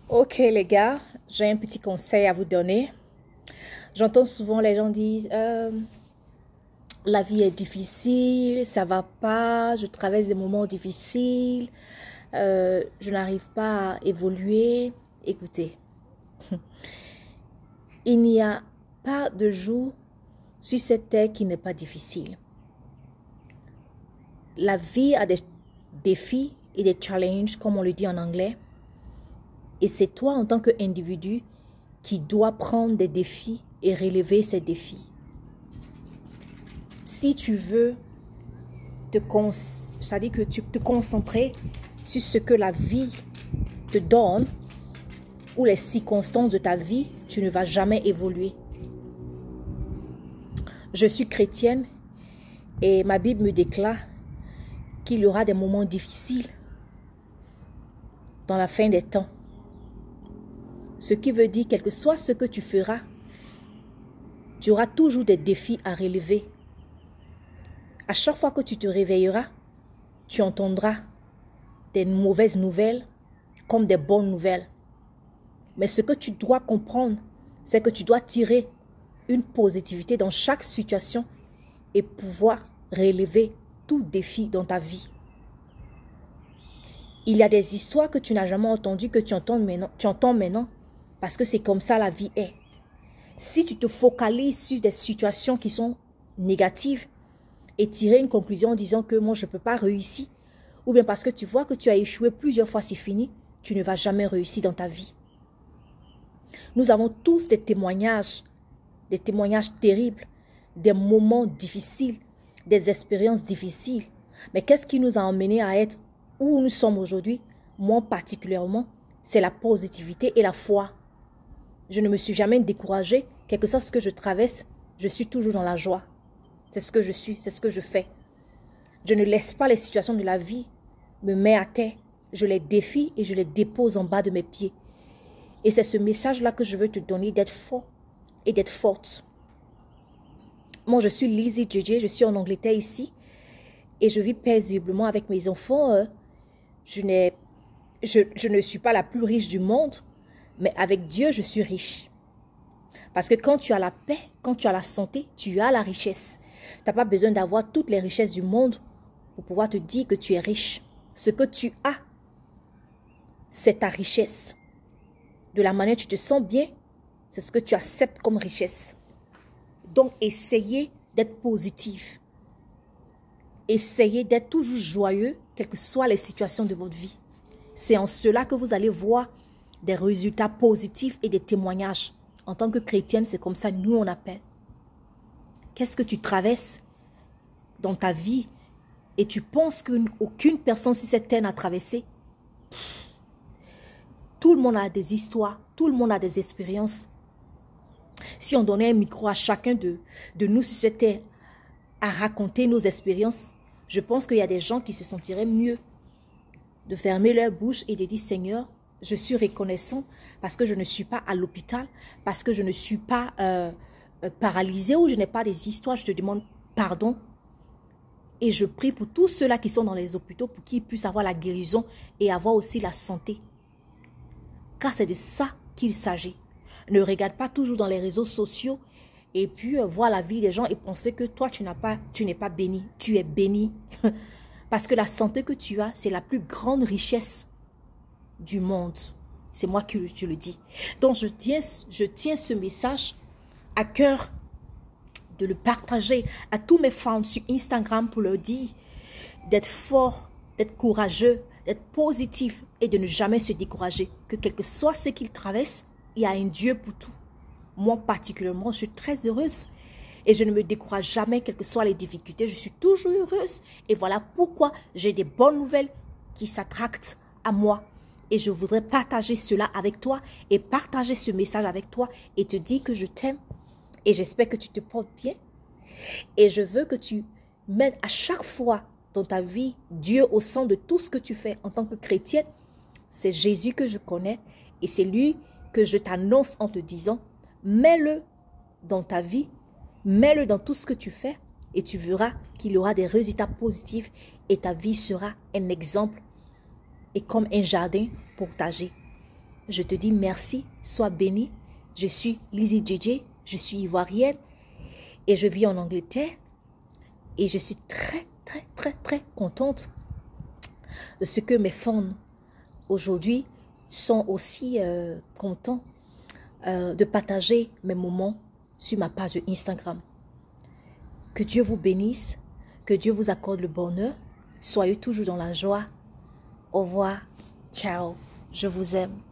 Ok les gars, j'ai un petit conseil à vous donner. J'entends souvent les gens dire la vie est difficile, ça va pas, je traverse des moments difficiles, je n'arrive pas à évoluer. Écoutez, il n'y a pas de jour sur cette terre qui n'est pas difficile. La vie a des défis et des challenges, comme on le dit en anglais. Et c'est toi en tant qu'individu qui dois prendre des défis et relever ces défis. Si tu veux c'est-à-dire que tu te concentrer sur ce que la vie te donne ou les circonstances de ta vie, tu ne vas jamais évoluer. Je suis chrétienne et ma Bible me déclare qu'il y aura des moments difficiles dans la fin des temps. Ce qui veut dire, quel que soit ce que tu feras, tu auras toujours des défis à relever. À chaque fois que tu te réveilleras, tu entendras des mauvaises nouvelles comme des bonnes nouvelles. Mais ce que tu dois comprendre, c'est que tu dois tirer une positivité dans chaque situation et pouvoir relever tout défi dans ta vie. Il y a des histoires que tu n'as jamais entendues, que tu entends maintenant, parce que c'est comme ça la vie est. Si tu te focalises sur des situations qui sont négatives et tirer une conclusion en disant que moi je ne peux pas réussir, ou bien parce que tu vois que tu as échoué plusieurs fois, c'est fini, tu ne vas jamais réussir dans ta vie. Nous avons tous des témoignages terribles, des moments difficiles, des expériences difficiles. Mais qu'est-ce qui nous a emmenés à être où nous sommes aujourd'hui? Moi particulièrement, c'est la positivité et la foi. Je ne me suis jamais découragée. Quel que soit ce que je traverse, je suis toujours dans la joie. C'est ce que je suis, c'est ce que je fais. Je ne laisse pas les situations de la vie me mettre à terre. Je les défie et je les dépose en bas de mes pieds. Et c'est ce message-là que je veux te donner, d'être fort et d'être forte. Moi, je suis Lizzie JJ, je suis en Angleterre ici. Et je vis paisiblement avec mes enfants. Je ne suis pas la plus riche du monde, mais avec Dieu, je suis riche. Parce que quand tu as la paix, quand tu as la santé, tu as la richesse. Tu n'as pas besoin d'avoir toutes les richesses du monde pour pouvoir te dire que tu es riche. Ce que tu as, c'est ta richesse. De la manière dont tu te sens bien, c'est ce que tu acceptes comme richesse. Donc, essayez d'être positif. Essayez d'être toujours joyeux, quelles que soient les situations de votre vie. C'est en cela que vous allez voir des résultats positifs et des témoignages. En tant que chrétienne, c'est comme ça nous on appelle. Qu'est-ce que tu traverses dans ta vie et tu penses qu'aucune personne sur cette terre n'a traversé? Tout le monde a des histoires, tout le monde a des expériences. Si on donnait un micro à chacun de nous sur cette terre à raconter nos expériences, je pense qu'il y a des gens qui se sentiraient mieux de fermer leur bouche et de dire « Seigneur, je suis reconnaissant parce que je ne suis pas à l'hôpital, parce que je ne suis pas paralysée ou je n'ai pas des histoires, je te demande pardon. » Et je prie pour tous ceux-là qui sont dans les hôpitaux pour qu'ils puissent avoir la guérison et avoir aussi la santé. Car c'est de ça qu'il s'agit. Ne regarde pas toujours dans les réseaux sociaux et puis voir la vie des gens et penser que toi, tu n'es pas béni. Tu es béni. Parce que la santé que tu as, c'est la plus grande richesse du monde. C'est moi qui te le dis. Donc, je tiens ce message à cœur de le partager à tous mes fans sur Instagram pour leur dire d'être fort, d'être courageux, d'être positif et de ne jamais se décourager. Que quel que soit ce qu'ils traversent, il y a un Dieu pour tout. Moi particulièrement, je suis très heureuse et je ne me décourage jamais, quelles que soient les difficultés. Je suis toujours heureuse et voilà pourquoi j'ai des bonnes nouvelles qui s'attractent à moi. Et je voudrais partager cela avec toi et partager ce message avec toi et te dire que je t'aime et j'espère que tu te portes bien. Et je veux que tu mettes à chaque fois dans ta vie Dieu au centre de tout ce que tu fais en tant que chrétienne. C'est Jésus que je connais et c'est lui que je t'annonce en te disant, mets-le dans ta vie, mets-le dans tout ce que tu fais et tu verras qu'il y aura des résultats positifs et ta vie sera un exemple et comme un jardin partagé. Je te dis merci, sois béni. Je suis Lizzie JJ, je suis ivoirienne et je vis en Angleterre. Et je suis très contente de ce que mes fans aujourd'hui sont aussi contents de partager mes moments sur ma page de Instagram. Que Dieu vous bénisse, que Dieu vous accorde le bonheur. Soyez toujours dans la joie. Au revoir, ciao, je vous aime.